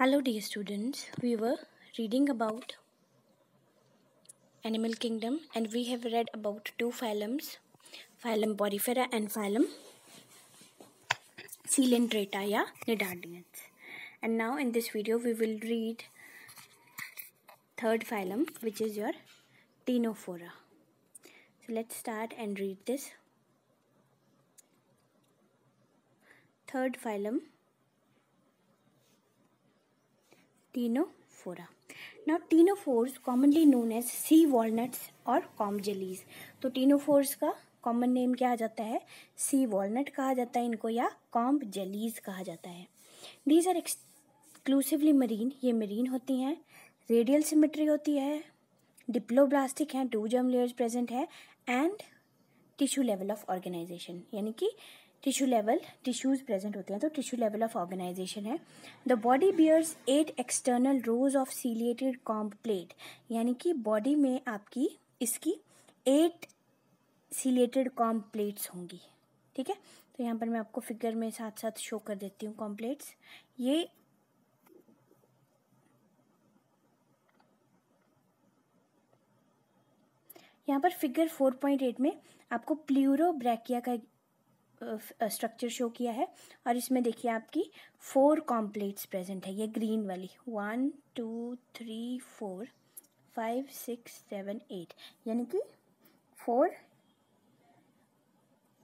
Hello dear students, we were reading about animal kingdom and we have read about two phylums, phylum Porifera and phylum Coelenterata या Cnidardians. And now in this video we will read third phylum which is your Ctenophora. So let's start and read this. Third phylum Ctenophora. Now ctenophores commonly known as sea walnuts और comb jellies. तो ctenophores का common name क्या आ जाता है? सी walnut कहा जाता है इनको या कॉम्ब जेलीज कहा जाता है. These are exclusively marine. ये मरीन होती हैं. रेडियल सिमेट्री होती है. डिप्लोब्लास्टिक हैं. 2 जर्म लेयर्स प्रेजेंट है. And tissue level of organisation यानी कि टिश्यू लेवल टिश्यूज प्रेजेंट होते हैं तो टिश्यू लेवल ऑफ ऑर्गेनाइजेशन है. The body bears 8 external rows of ciliated comb plate यानी कि बॉडी में आपकी इसकी 8 सीलिएटेड कॉम्ब प्लेट्स होंगी. ठीक है, तो यहाँ पर मैं आपको फिगर में साथ साथ शो कर देती हूँ कॉम्ब प्लेट्स. ये यहाँ पर फिगर 4.8 में आपको प्लूरोब्रैकिया का स्ट्रक्चर शो किया है और इसमें देखिए आपकी 4 कॉम्ब प्लेट्स प्रेजेंट है. ये ग्रीन वाली 1 2 3 4 5 6 7 8 यानी कि 4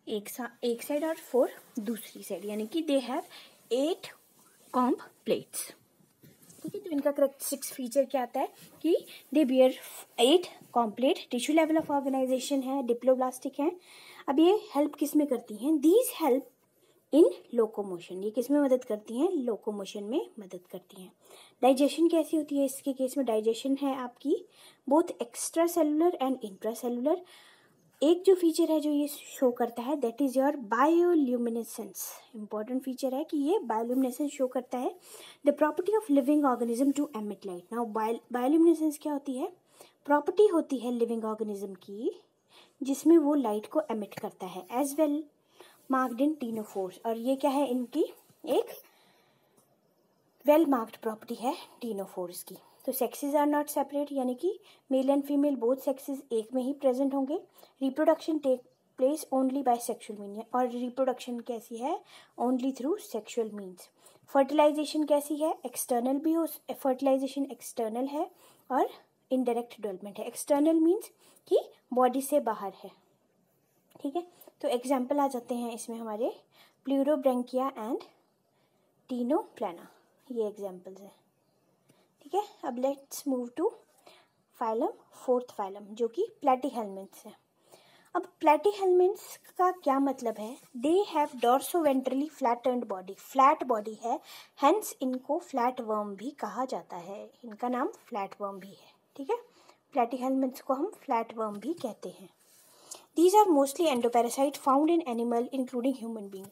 एक साइड और 4 दूसरी साइड यानी कि दे हैव 8 कॉम्ब प्लेट्स. ठीक है, तो इनका करेक्टरिस्टिक्स फीचर क्या आता है कि they bear 8 comb plate. Tissue level of organisation है. डिप्लोब्लास्टिक है. अब ये हेल्प किस में करती हैं? These help in locomotion. ये किस में मदद करती हैं? लोकोमोशन में मदद करती हैं. डाइजेशन कैसी होती है इसके केस में? डाइजेशन है आपकी both extra cellular and intra cellular. एक जो फीचर है जो ये शो करता है that is your bioluminescence. Important feature है कि ये बायोल्यूमिनेसेंस शो करता है. The property of living organism to emit light. Now bioluminescence क्या होती है? प्रॉपर्टी होती है लिविंग ऑर्गेनिज्म की जिसमें वो लाइट को एमिट करता है. As well marked in ctenophores. और ये क्या है? इनकी एक वेल मार्क्ड प्रॉपर्टी है ctenophores की. तो सेक्सेस आर नॉट सेपरेट यानी कि male and female both sexes एक में ही प्रेजेंट होंगे. Reproduction take place only by sexual mean. और रिप्रोडक्शन कैसी है? Only through sexual means. Fertilisation कैसी है? एक्सटर्नल भी हो. फर्टिलाइजेशन एक्सटर्नल है और इनडायरेक्ट डेवलपमेंट है. एक्सटर्नल मीन्स कि बॉडी से बाहर है. ठीक है, तो एग्जाम्पल आ जाते हैं इसमें हमारे प्लूरोब्रैंकिया एंड टीनोप्लाना. ये एग्जाम्पल्स हैं. ठीक है, अब let's move to phylum fourth phylum जो कि प्लैटीहेल्मिन्थ्स है. अब प्लैटीहेल्मिन्थ्स का क्या मतलब है? They have dorsoventrally flattened body. Flat body है, हेंस इनको फ्लैट वर्म भी कहा जाता है. इनका नाम फ्लैट वर्म भी है. ठीक है, प्लैटीहेल्मिन्थ्स को हम फ्लैट वर्म भी कहते हैं. These are mostly endoparasite found in animal including human being.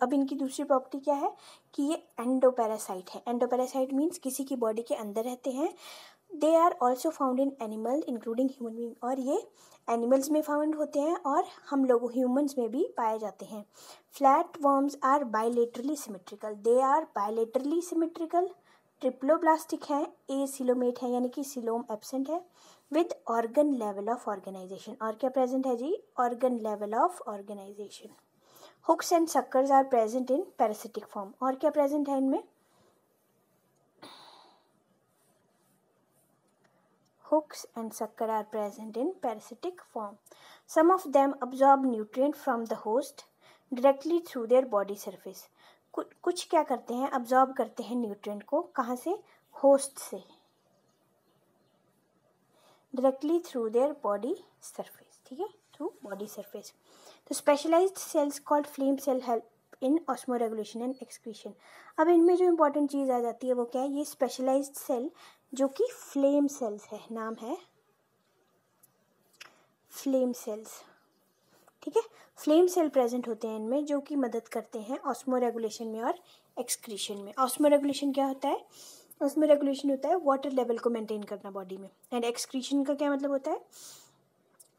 अब इनकी दूसरी प्रॉपर्टी क्या है कि ये एंडोपैरासाइट है. एंडोपैरासाइट मीन्स किसी की बॉडी के अंदर रहते हैं. They are also found in animal including human being. और ये एनिमल्स में फाउंड होते हैं और हम लोग ह्यूमन्स में भी पाए जाते हैं. Flat worms are bilaterally symmetrical. They are bilaterally symmetrical. Triploblastic है. एसिलोमेट है यानी कि सिलोम एब्सेंट है. With organ level of organization. और क्या प्रेजेंट है जी? Organ level of organization. Hooks and suckers are present in parasitic form. और क्या प्रेजेंट है इनमें? Hooks and sucker are present in parasitic form. Some of them absorb nutrient from the host directly through their body surface. कुछ क्या करते हैं? absorb करते हैं न्यूट्रिएंट को. कहाँ से? होस्ट से. directly through their body surface. ठीक है, through body surface. तो specialized cells called flame cell help in osmoregulation and excretion. अब इनमें जो इम्पोर्टेंट चीज़ आ जाती है वो क्या है? ये स्पेशलाइज्ड सेल जो कि फ्लेम सेल्स है. नाम है फ्लेम सेल्स. ठीक है, फ्लेम सेल प्रेजेंट होते हैं इनमें जो कि मदद करते हैं ऑस्मोरेगुलेशन में और एक्सक्रीशन में. ऑस्मोरेगुलेशन क्या होता है? ऑस्मोरेगुलेशन होता है वाटर लेवल को मेंटेन करना बॉडी में. एंड एक्सक्रीशन का क्या मतलब होता है?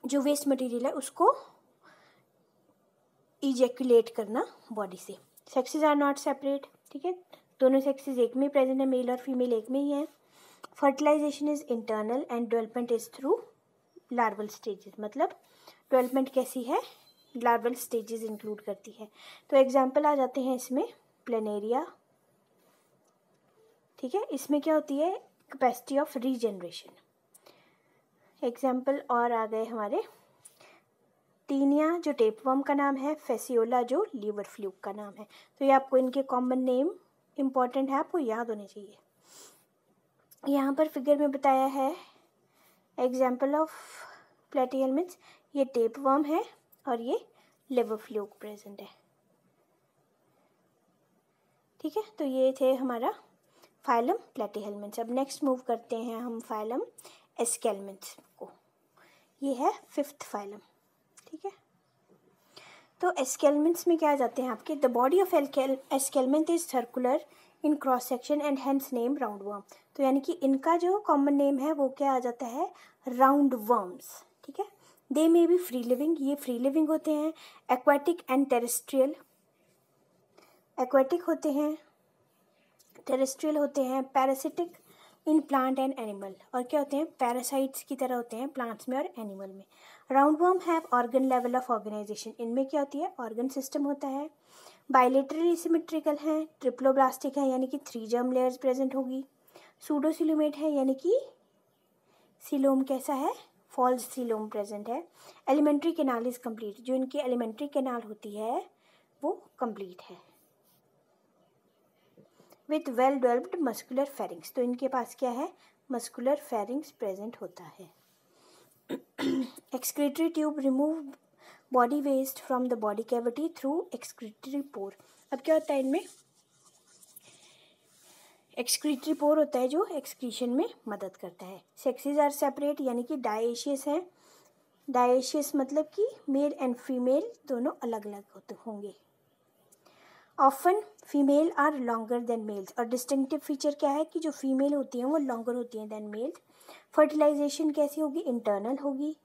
जो वेस्ट मटेरियल है उसको इजैकुलेट करना बॉडी से. Sexes are not separate. ठीक है, दोनों सेक्सेस एक में प्रेजेंट है, मेल और फीमेल एक में ही है। Fertilisation is internal and development is through larval stages, मतलब डेवलपमेंट कैसी है, लार्वल स्टेजेस इंक्लूड करती है। तो एग्जाम्पल आ जाते हैं इसमें प्लेनेरिया, ठीक है, इसमें क्या होती है, कैपेसिटी ऑफ रीजनरेशन। एग्जाम्पल और आ गए हमारे टीनिया जो टेपवर्म का नाम है, फेसियोला जो लीवर फ्लूक का नाम है। तो ये आपको इनके कॉमन नेम इंपॉर्टेंट है, आपको याद होने चाहिए। यहाँ पर फिगर में बताया है एग्जाम्पल ऑफ प्लेटीहेल्मिन्थ्स, ये टेपवर्म है और ये लिवर फ्लूक प्रेजेंट है, ठीक है। तो ये थे हमारा फाइलम प्लेटीहेल्मिन्थ्स। अब नेक्स्ट मूव करते हैं हम फाइलम एस्केल्मिन्थ्स को, ये है 5th फाइलम, ठीक है। तो एस्केल्मिन्थ्स में क्या आ जाते हैं आपके, the body of aschelminth is circular in cross section and hence name round worm. तो यानी कि इनका जो कॉमन नेम है वो क्या आ जाता है, राउंड वर्म्स, ठीक है। दे मे बी फ्री लिविंग, ये फ्री लिविंग होते हैं, एक्वाटिक एंड टेरेस्ट्रियल, एक्वाटिक होते हैं, टेरेस्ट्रियल होते हैं, parasitic in plant and animal, और क्या होते हैं, पैरासाइट्स की तरह होते हैं प्लांट्स में और एनिमल में। Round worm have organ level of organisation, इनमें क्या होती है, ऑर्गन सिस्टम होता है। बायलेटरली सिमेट्रिकल है, ट्रिप्लोब्लास्टिक है यानी कि 3 जर्म लेयर्स प्रेजेंट होगी। सूडोसिलोमेट है यानी कि सिलोम कैसा है, फॉल्स सिलोम प्रेजेंट है। एलिमेंट्री कैनाल इज कंप्लीट, जो इनकी एलिमेंट्री कैनाल होती है वो कंप्लीट है। With well developed muscular pharynx, तो इनके पास क्या है, मस्कुलर फेरिंग्स प्रेजेंट होता है। Excretory tube remove body waste from the body cavity through excretory pore. अब क्या होता है इनमें, एक्सक्रीटरी पोर होता है जो एक्सक्रीशन में मदद करता है। सेक्सेस आर सेपरेट यानी कि डायेशियस है, डायेशियस मतलब कि मेल एंड फीमेल दोनों अलग अलग होंगे। Often female are longer than males, और डिस्टिंक्टिव फीचर क्या है कि जो फीमेल होती हैं वो लॉन्गर होती हैं देन मेल। फर्टिलाइजेशन कैसी होगी, इंटरनल होगी।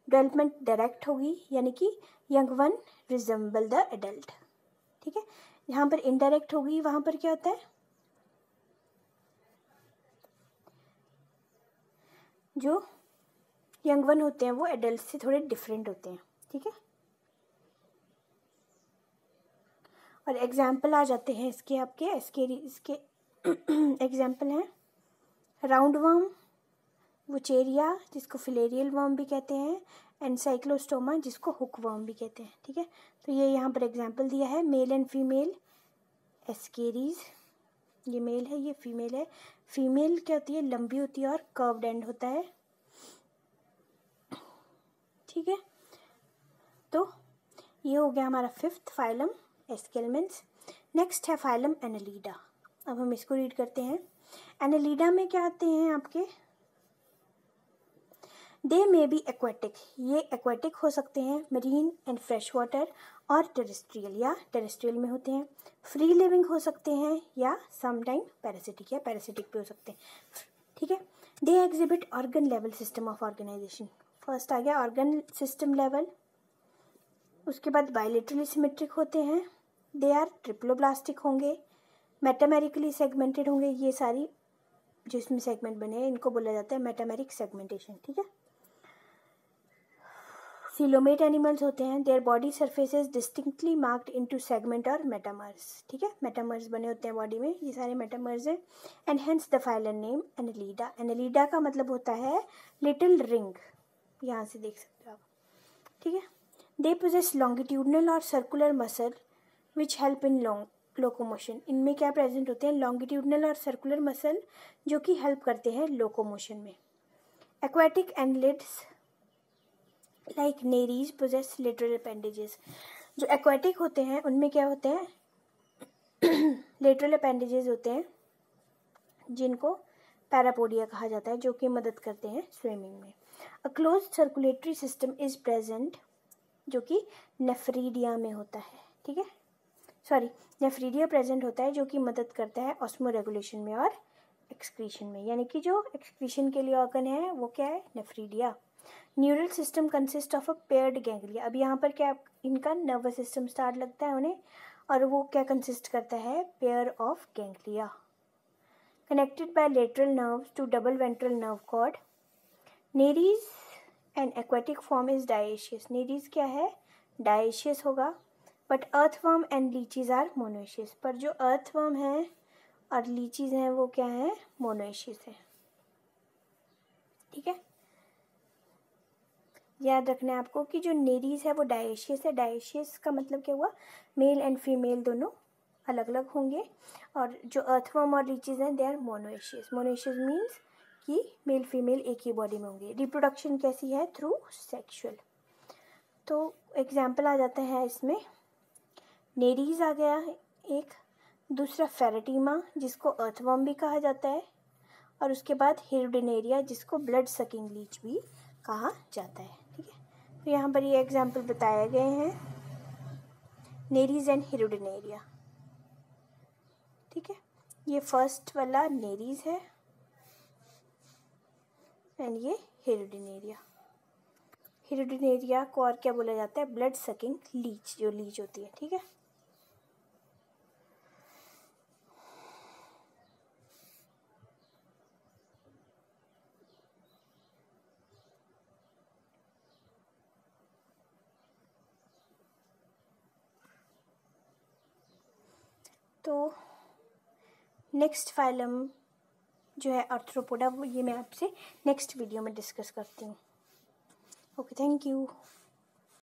डेवलपमेंट डायरेक्ट होगी यानी कि young one resemble the adult, ठीक है। यहाँ पर इनडायरेक्ट होगी, वहाँ पर क्या होता है, जो यंग वन होते हैं वो एडल्ट से थोड़े डिफरेंट होते हैं, ठीक है। और एग्जाम्पल आ जाते हैं इसके आपके इसके एग्जाम्पल हैं राउंड वर्म, वुचेरिया जिसको फिलेरियल वर्म भी कहते हैं, एंड साइक्लोस्टोमा जिसको हुक वर्म भी कहते हैं, ठीक है। तो ये यहाँ पर एग्जाम्पल दिया है, मेल एंड फीमेल एस्केरीज, ये मेल है ये फीमेल है। फीमेल क्या होती है, लंबी होती है और कर्व्ड एंड होता है, ठीक है। तो ये हो गया हमारा 5th फाइलम एस्केल्मिन्थ्स। नेक्स्ट है फाइलम एनालिडा। अब हम इसको रीड करते हैं। एनालिडा में क्या आते हैं आपके, दे मे बी एक्वेटिक, ये एक्वेटिक हो सकते हैं, मरीन एंड फ्रेश वाटर, और टेरेस्ट्रियल या टेरेस्ट्रियल में होते हैं। फ्री लिविंग हो सकते हैं या समटाइम पैरासिटिक या पैरासिटिक भी हो सकते हैं, ठीक है। They exhibit organ level system of organisation, first आ गया ऑर्गन सिस्टम लेवल, उसके बाद बायलेटरली सिमेट्रिक होते हैं, दे आर ट्रिप्लोब्लास्टिक होंगे, मेटामेरिकली सेगमेंटेड होंगे, ये सारी जो इसमें सेगमेंट बने हैं इनको बोला जाता है मेटामेरिक सेगमेंटेशन, ठीक है। सिलोमेट एनिमल्स होते हैं, their body surfaces distinctly marked into segment और मेटामर्स, ठीक है, मेटामर्स बने होते हैं बॉडी में, ये सारे मेटामर्स हैं। And hence the phylum name Annelida, Annelida का मतलब होता है लिटिल रिंग, यहाँ से देख सकते हो आप, ठीक है। दे पोजेस लॉन्गिट्यूडनल और circular muscle which help in locomotion, इनमें क्या प्रेजेंट होते हैं, लॉन्गिट्यूडनल और सर्कुलर मसल जो कि हेल्प करते हैं लोकोमोशन में। Aquatic annelids like Nereis possess lateral appendages, जो एक्वाटिक होते हैं उनमें क्या होते हैं, लेटरल अपेंडेजेस होते हैं जिनको पैरापोडिया कहा जाता है, जो कि मदद करते हैं स्विमिंग में। A close circulatory system is present, जो कि नेफ्रीडिया में होता है, ठीक है, सॉरी नेफ्रीडिया प्रेजेंट होता है जो कि मदद करता है ऑस्मो रेगुलेशन में और एक्सक्रीशन में, यानी कि जो एक्सक्रीशन के लिए ऑर्गन है वो क्या है, nephridia. Neural system consist of a paired ganglia, अब यहाँ पर क्या इनका नर्वस सिस्टम स्टार्ट लगता है उन्हें, और वो क्या कंसिस्ट करता है, pair of ganglia connected by lateral nerves to double ventral nerve cord. Nereis and aquatic form is dioecious. Nereis क्या है, डायेशियस होगा, but earthworm and leeches are monoecious. पर जो अर्थवर्म है और लीचीज हैं वो क्या है, मोनोएशियस है। ठीक है, याद रखना है आपको कि जो नेरीज है वो डायेशियस है। डायेशियस का मतलब क्या हुआ, मेल एंड फीमेल दोनों अलग अलग होंगे, और जो अर्थवर्म और लीचीज हैं they are monoecious. Monoecious means कि मेल फीमेल एक ही बॉडी में होंगे। रिप्रोडक्शन कैसी है, थ्रू सेक्सुअल। तो एग्जाम्पल आ जाते हैं इसमें, नेरीज आ गया एक, दूसरा फेरेटीमा जिसको अर्थवर्म भी कहा जाता है, और उसके बाद हिरुडिनेरिया जिसको ब्लड सकिंग लीच भी कहा जाता है। ठीक है, तो यहाँ पर ये एग्जाम्पल बताए गए हैं, नेरीज एंड हिरुडिनेरिया। ठीक है, ये फर्स्ट वाला नेरीज है एंड ये हिरुडिनेरिया। हिरुडिनेरिया को और क्या बोला जाता है, ब्लड सकिंग लीच, जो लीच होती है। ठीक है, तो नेक्स्ट फाइलम जो है आर्थ्रोपोडा, ये मैं आपसे नेक्स्ट वीडियो में डिस्कस करती हूँ। Okay, thank you.